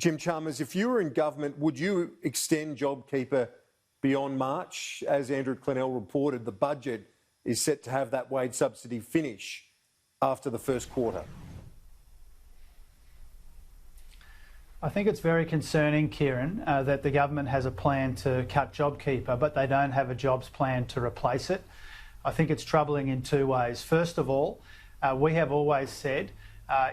Jim Chalmers, if you were in government, would you extend JobKeeper beyond March? As Andrew Clennell reported, the budget is set to have that wage subsidy finish after the first quarter. I think it's very concerning, Kieran, that the government has a plan to cut JobKeeper, but they don't have a jobs plan to replace it. I think it's troubling in two ways. First of all, we have always said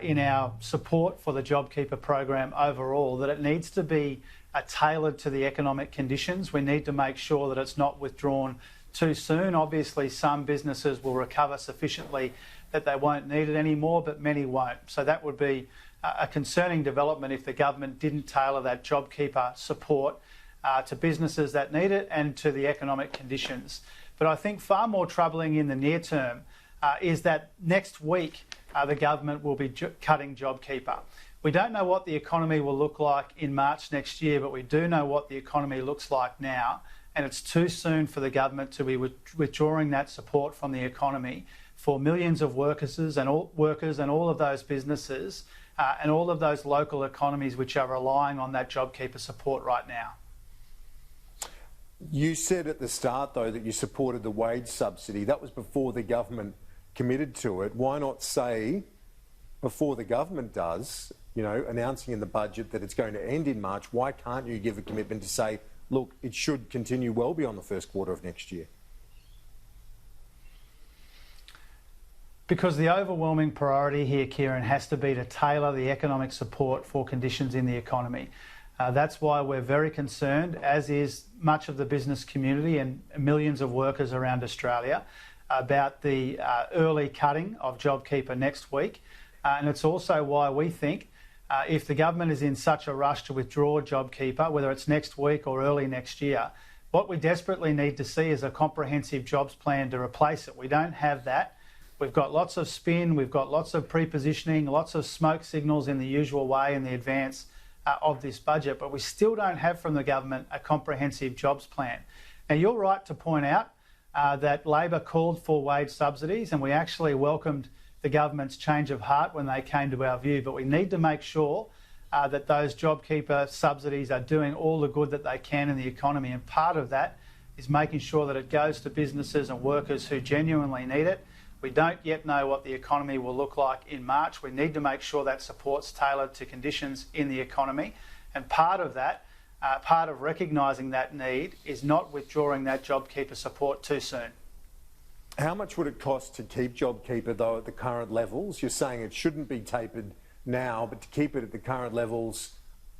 in our support for the JobKeeper program overall that it needs to be tailored to the economic conditions. We need to make sure that it's not withdrawn too soon. Obviously, some businesses will recover sufficiently that they won't need it anymore, but many won't. So that would be a concerning development if the government didn't tailor that JobKeeper support to businesses that need it and to the economic conditions. But I think far more troubling in the near term is that next week the government will be cutting JobKeeper. We don't know what the economy will look like in March next year, but we do know what the economy looks like now, and it's too soon for the government to be withdrawing that support from the economy for millions of workers and all of those businesses and all of those local economies which are relying on that JobKeeper support right now. You said at the start, though, that you supported the wage subsidy. That was before the government committed to it. Why not say, before the government does, announcing in the budget that it's going to end in March, why can't you give a commitment to say, look, it should continue well beyond the first quarter of next year? Because the overwhelming priority here, Kieran, has to be to tailor the economic support for conditions in the economy. That's why we're very concerned, as is much of the business community and millions of workers around Australia, about the early cutting of JobKeeper next week. And it's also why we think if the government is in such a rush to withdraw JobKeeper, whether it's next week or early next year, what we desperately need to see is a comprehensive jobs plan to replace it. We don't have that. We've got lots of spin, we've got lots of pre-positioning, lots of smoke signals in the usual way in the advance of this budget, but we still don't have from the government a comprehensive jobs plan. Now, you're right to point out that Labor called for wage subsidies, and we actually welcomed the government's change of heart when they came to our view, but we need to make sure that those JobKeeper subsidies are doing all the good that they can in the economy, and part of that is making sure that it goes to businesses and workers who genuinely need it. We don't yet know what the economy will look like in March. We need to make sure that support's tailored to conditions in the economy, and part of that, part of recognising that need is not withdrawing that JobKeeper support too soon. How much would it cost to keep JobKeeper, though, at the current levels? You're saying it shouldn't be tapered now, but to keep it at the current levels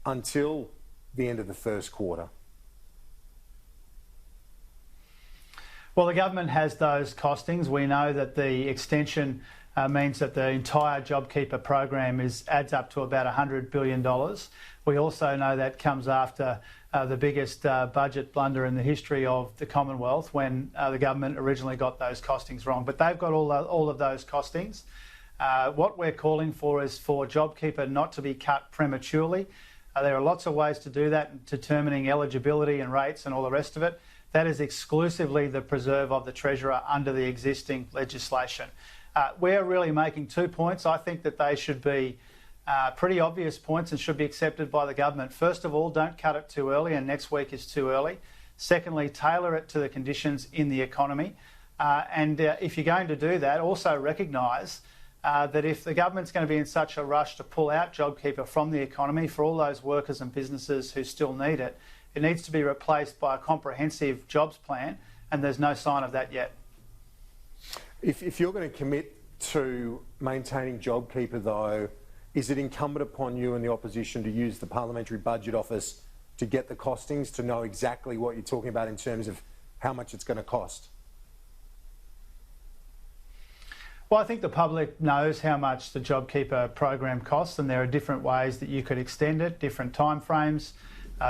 until the end of the first quarter? Well, the government has those costings. We know that the extension means that the entire JobKeeper program adds up to about $100 billion. We also know that comes after the biggest budget blunder in the history of the Commonwealth when the government originally got those costings wrong. But they've got all of those costings. What we're calling for is for JobKeeper not to be cut prematurely. There are lots of ways to do that, determining eligibility and rates and all the rest of it. That is exclusively the preserve of the Treasurer under the existing legislation. We're really making 2 points. I think that they should be pretty obvious points and should be accepted by the government. First of all, don't cut it too early, and next week is too early. Secondly, tailor it to the conditions in the economy. And if you're going to do that, also recognise that if the government's going to be in such a rush to pull out JobKeeper from the economy for all those workers and businesses who still need it, it needs to be replaced by a comprehensive jobs plan, and there's no sign of that yet. If you're going to commit to maintaining JobKeeper, though, is it incumbent upon you and the opposition to use the Parliamentary Budget Office to get the costings, to know exactly what you're talking about in terms of how much it's going to cost? Well, I think the public knows how much the JobKeeper program costs, and there are different ways that you could extend it, different timeframes,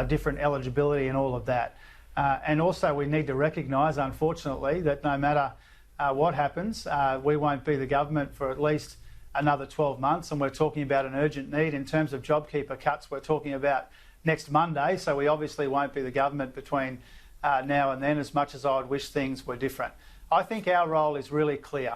different eligibility and all of that. And also we need to recognise, unfortunately, that no matter what happens, we won't be the government for at least another 12 months, and we're talking about an urgent need. In terms of JobKeeper cuts, we're talking about next Monday, so we obviously won't be the government between now and then, as much as I would wish things were different. I think our role is really clear.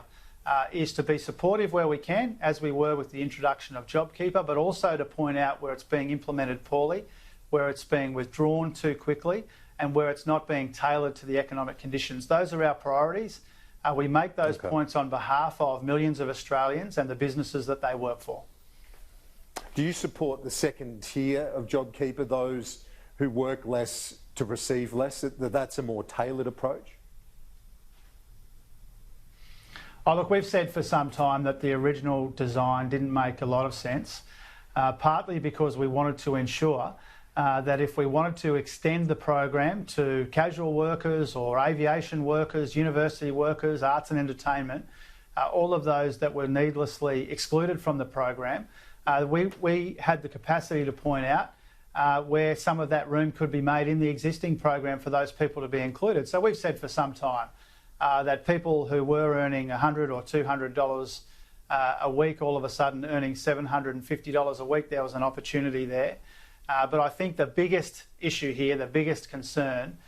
is to be supportive where we can, as we were with the introduction of JobKeeper, but also to point out where it's being implemented poorly, where it's being withdrawn too quickly, and where it's not being tailored to the economic conditions. Those are our priorities. We make those points on behalf of millions of Australians and the businesses that they work for. Do you support the second tier of JobKeeper, those who work less to receive less, that that's a more tailored approach? Oh, look, we've said for some time that the original design didn't make a lot of sense, partly because we wanted to ensure that if we wanted to extend the program to casual workers or aviation workers, university workers, arts and entertainment, all of those that were needlessly excluded from the program, we had the capacity to point out where some of that room could be made in the existing program for those people to be included. So we've said for some time that people who were earning $100 or $200 a week, all of a sudden earning $750 a week, there was an opportunity there. But I think the biggest issue here, the biggest concern,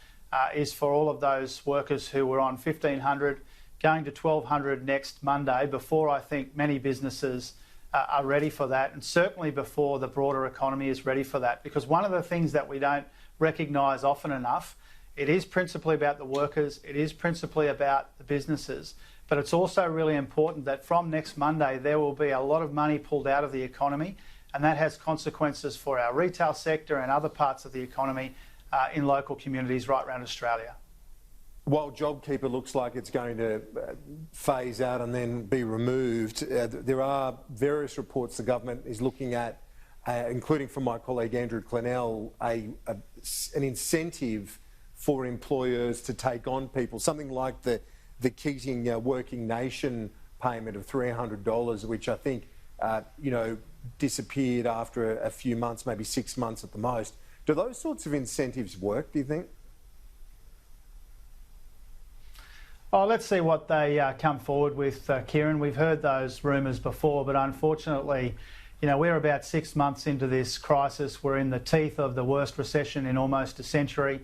is for all of those workers who were on $1,500 going to $1,200 next Monday, before I think many businesses are ready for that, and certainly before the broader economy is ready for that. Because one of the things that we don't recognise often enough, it is principally about the workers, it is principally about the businesses, but it's also really important that from next Monday there will be a lot of money pulled out of the economy, and that has consequences for our retail sector and other parts of the economy in local communities right around Australia. While JobKeeper looks like it's going to phase out and then be removed, there are various reports the government is looking at, including from my colleague Andrew Clennell, an incentive for employers to take on people, something like the Keating Working Nation payment of $300, which I think disappeared after a few months, maybe 6 months at the most. Do those sorts of incentives work, do you think? Oh, let's see what they come forward with, Kieran. We've heard those rumours before, but unfortunately, we're about 6 months into this crisis. We're in the teeth of the worst recession in almost a century.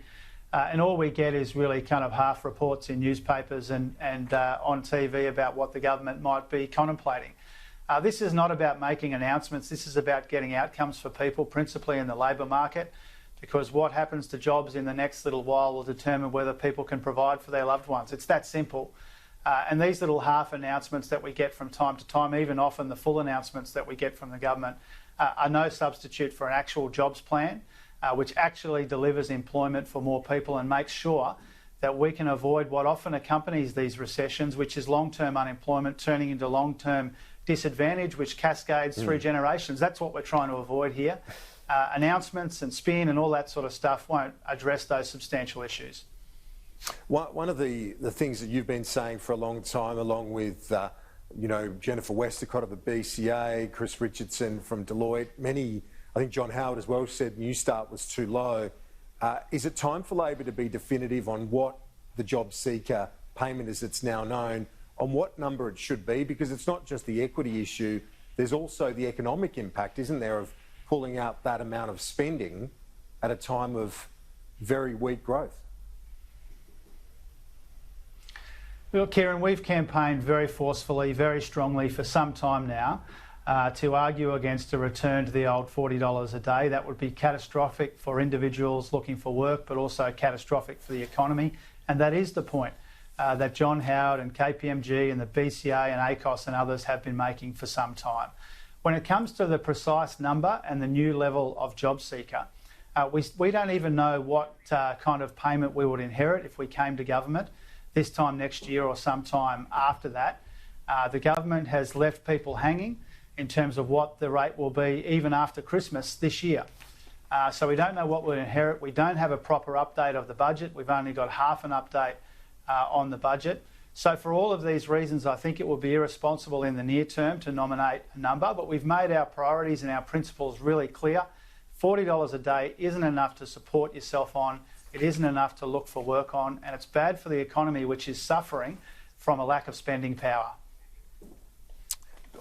And all we get is really kind of half reports in newspapers and on TV about what the government might be contemplating. This is not about making announcements. This is about getting outcomes for people, principally in the labour market, because what happens to jobs in the next little while will determine whether people can provide for their loved ones. It's that simple. And these little half announcements that we get from time to time, even often the full announcements that we get from the government, are no substitute for an actual jobs plan, which actually delivers employment for more people and makes sure that we can avoid what often accompanies these recessions, which is long-term unemployment turning into long-term disadvantage, which cascades through generations. That's what we're trying to avoid here. Announcements and spin and all that sort of stuff won't address those substantial issues. One of the things that you've been saying for a long time, along with Jennifer Westacott of the BCA, Chris Richardson from Deloitte, I think John Howard as well said New Start was too low. Is it time for Labor to be definitive on what the JobSeeker payment, as it's now known, on what number it should be? Because it's not just the equity issue, there's also the economic impact, isn't there, of pulling out that amount of spending at a time of very weak growth? Well, Kieran, we've campaigned very forcefully, very strongly for some time now to argue against a return to the old $40 a day. That would be catastrophic for individuals looking for work, but also catastrophic for the economy. And that is the point that John Howard and KPMG and the BCA and ACOS and others have been making for some time. When it comes to the precise number and the new level of JobSeeker, we don't even know what kind of payment we would inherit if we came to government this time next year or sometime after that. The government has left people hanging in terms of what the rate will be even after Christmas this year. So we don't know what we'll inherit. We don't have a proper update of the budget. We've only got half an update on the budget. So for all of these reasons, I think it would be irresponsible in the near term to nominate a number, but we've made our priorities and our principles really clear. $40 a day isn't enough to support yourself on. It isn't enough to look for work on, and it's bad for the economy, which is suffering from a lack of spending power.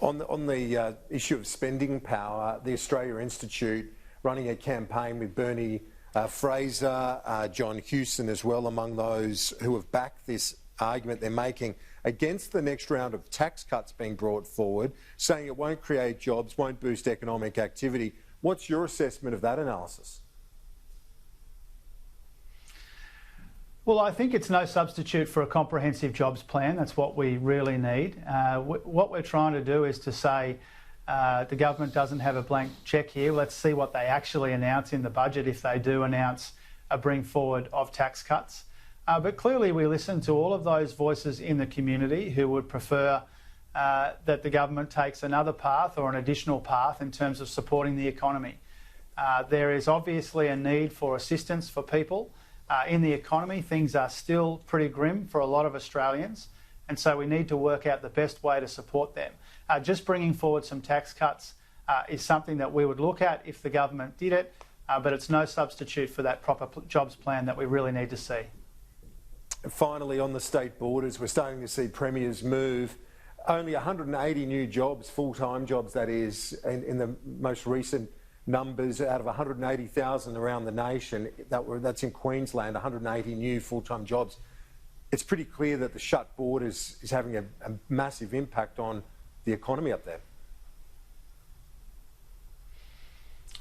On the issue of spending power, the Australia Institute running a campaign with Bernie Fraser, John Hewson as well, among those who have backed this argument they're making against the next round of tax cuts being brought forward, saying it won't create jobs, won't boost economic activity. What's your assessment of that analysis? Well, I think it's no substitute for a comprehensive jobs plan. That's what we really need. What we're trying to do is to say the government doesn't have a blank cheque here. Let's see what they actually announce in the budget, if they do announce a bring forward of tax cuts. But clearly we listen to all of those voices in the community who would prefer that the government takes another path or an additional path in terms of supporting the economy. There is obviously a need for assistance for people. In the economy, things are still pretty grim for a lot of Australians, and so we need to work out the best way to support them. Just bringing forward some tax cuts is something that we would look at if the government did it, but it's no substitute for that proper jobs plan that we really need to see. Finally, on the state borders, we're starting to see premiers move. Only 180 new jobs, full-time jobs that is, in the most recent numbers out of 180,000 around the nation. That's in Queensland, 180 new full-time jobs. It's pretty clear that the shut borders is having a massive impact on the economy up there.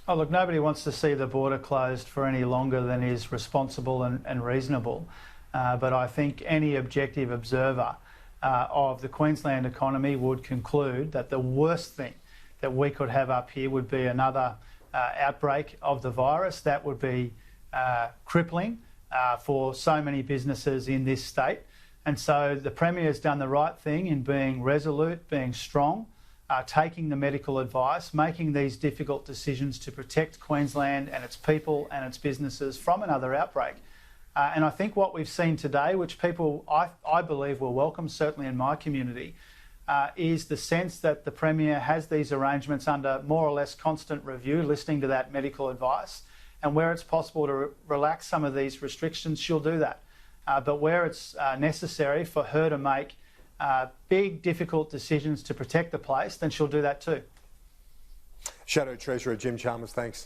Oh, look, nobody wants to see the border closed for any longer than is responsible and reasonable. But I think any objective observer of the Queensland economy would conclude that the worst thing that we could have up here would be another outbreak of the virus. That would be crippling for so many businesses in this state. And so the Premier has done the right thing in being resolute, being strong, taking the medical advice, making these difficult decisions to protect Queensland and its people and its businesses from another outbreak. And I think what we've seen today, which people I believe will welcome, certainly in my community, is the sense that the Premier has these arrangements under more or less constant review, listening to that medical advice. And where it's possible to relax some of these restrictions, she'll do that. But where it's necessary for her to make big, difficult decisions to protect the place, then she'll do that too. Shadow Treasurer Jim Chalmers, thanks.